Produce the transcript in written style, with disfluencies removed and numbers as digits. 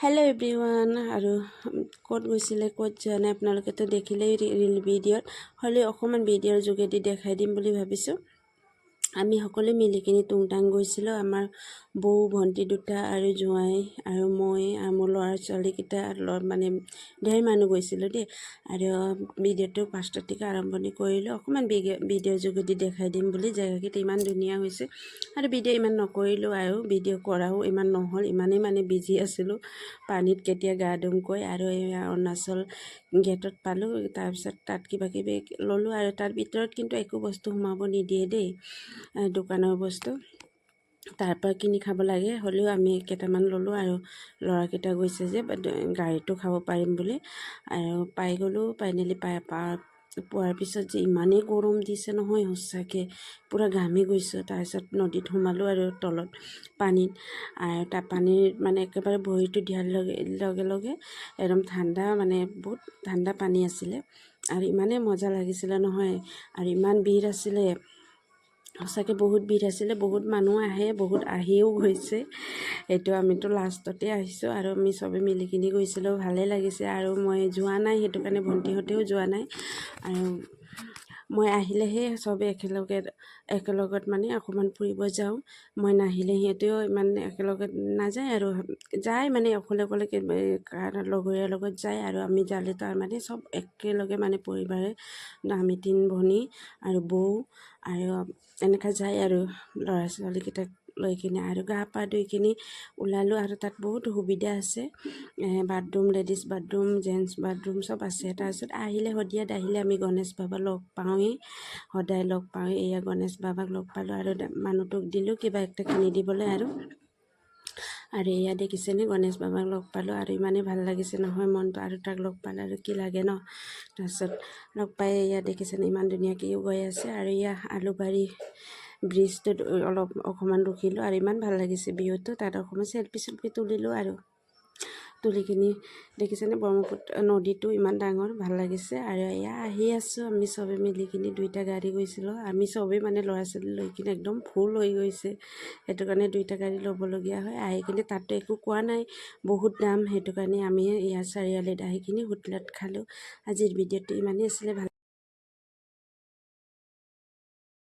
hello everyone আৰু ক'ত গৈছিলে ক'ত যোৱা নাই আপোনালোকেতো দেখিলেই ৰিল ভিডিঅ'ত হ'লে অকমান ভিডিঅ'ৰ যোগেদি দেখাই দিম বুলি ভাবিছোঁ আমি সকলে মিলি কিনি টুংটাং গৈছিলোঁ আমাৰ বৌ ভন্টি দুটা আৰু জোৱাই আৰু মই আৰু মোৰ ল'ৰা ছোৱালী কিটা মানে ঢেৰ মানুহ গৈছিলোঁ দেই আৰু ভিডিঅ'টো ফাৰ্ষ্টতে আৰম্ভণি কৰিলোঁ অকমান ভিডিঅ'ৰ যোগেদি দেখাই দিম বুলি জেগাকিটা ইমান ধুনীয়া হৈছে আৰু ভিডিঅ' ইমান নকৰিলোঁ আৰু ভিডিঅ' কৰাও ইমান নহ'ল ইমানেই মানে বিজি আছিলোঁ পানীত কেতিয়া গা ধুম কৈ আৰু এই অৰুণাচল গেটত পালোঁ তাৰপিছত তাত কিবা কিবি ল'লোঁ আৰু তাৰ ভিতৰত কিন্তু একো বস্তু সোমাব নিদিয়ে দেই দোকানৰ বস্তু তাৰ পৰা কিনি খাব লাগে হ'লেও আমি কেইটামান ল'লোঁ আৰু ল'ৰাকেইটা গৈছে যে গাড়ীটো খাব পাৰিম বুলি আৰু পাই গ'লোঁ ফাইনেলি পোৱাৰ পিছত যে ইমানেই গৰম দিছে নহয় সঁচাকৈ পূৰা ঘামি গৈছোঁ তাৰপিছত নদীত সোমালোঁ আৰু তলত পানীত আৰু তাৰ পানীৰ মানে একেবাৰে ভৰিটো দিয়াৰ লগে লগে একদম ঠাণ্ডা মানে বহুত ঠাণ্ডা পানী আছিলে আৰু ইমানেই মজা লাগিছিলে নহয় আৰু ইমান ভিৰ আছিলে সঁচাকৈ বহুত ভিৰ আছিলে বহুত মানুহ আহে বহুত আহিও গৈছে এইটো আমিতো লাষ্টতে আহিছোঁ আৰু আমি চবে মিলি কিনি গৈছিলোঁ ভালেই লাগিছে আৰু মই যোৱা নাই সেইটো কাৰণে ভণ্টিহঁতেও যোৱা নাই আৰু মই আহিলেহে চবে একেলগত মানে অকণমান ফুৰিব যাওঁ মই নাহিলে সিহঁতেও ইমান একেলগত নাযায় আৰু যায় মানে অকলে লগৰীয়াৰ লগত যায় আৰু আমি যালে তাৰ মানে চব একেলগে মানে পৰিবাৰে আমি 3 ভনী আৰু বৌ আৰু এনেকৈ যায় আৰু ল'ৰা ছোৱালীকেইটাক লৈ কিনে আৰু গা পা ধুই কিনি ওলালোঁ আৰু তাত বহুত সুবিধা আছে bathroom ladies bathroom gents bathroom চব আছে তাৰপিছত সন্ধিয়াত আহিলে আমি গণেশ বাবা লগ পাওঁৱেই সদায় লগ পাওঁৱেই এয়া গণেশ বাবাক লগ পালোঁ আৰু মানুহটোক দিলোঁ কিবা একটা কিনি দিবলৈ আৰু এয়া দেখিছেনে গণেশ বাবাক লগ পালোঁ আৰু ইমানেই ভাল লাগিছে নহয় মনটো আৰু তাক লগ পালে আৰু কি লাগে ন তাৰপিছত লগ পাই এয়া দেখিছেনে ইমান ধুনীয়াকৈও গৈ আছে আৰু এয়া আলুবাৰী ব্ৰিজটোত অকণমান ৰখিলোঁ আৰু ইমান ভাল লাগিছে ভিউটো তাত অকণমান চেল্ফি তুলিলোঁ আৰু তুলি কিনি দেখিছেনে ব্ৰহ্মপুত্ৰ নদীটো ইমান ডাঙৰ ভাল লাগিছে আৰু এয়া আহি আছোঁ আমি চবে মিলি কিনি 2টা গাড়ী গৈছিলোঁ আমি চবেই মানে ল'ৰা ছোৱালী লৈ কিনে একদম ফুল হৈ গৈছে সেইটো কাৰণে 2টা গাড়ী ল'বলগীয়া হয় আহি কিনে তাতো একো কোৱা নাই বহুত দাম সেইটো কাৰণে আমি ইয়াৰ চাৰিআলিত আহি কিনি হোটেলত খালোঁ আজিৰ ভিডিঅ'টো ইমানেই আছিলে ভাল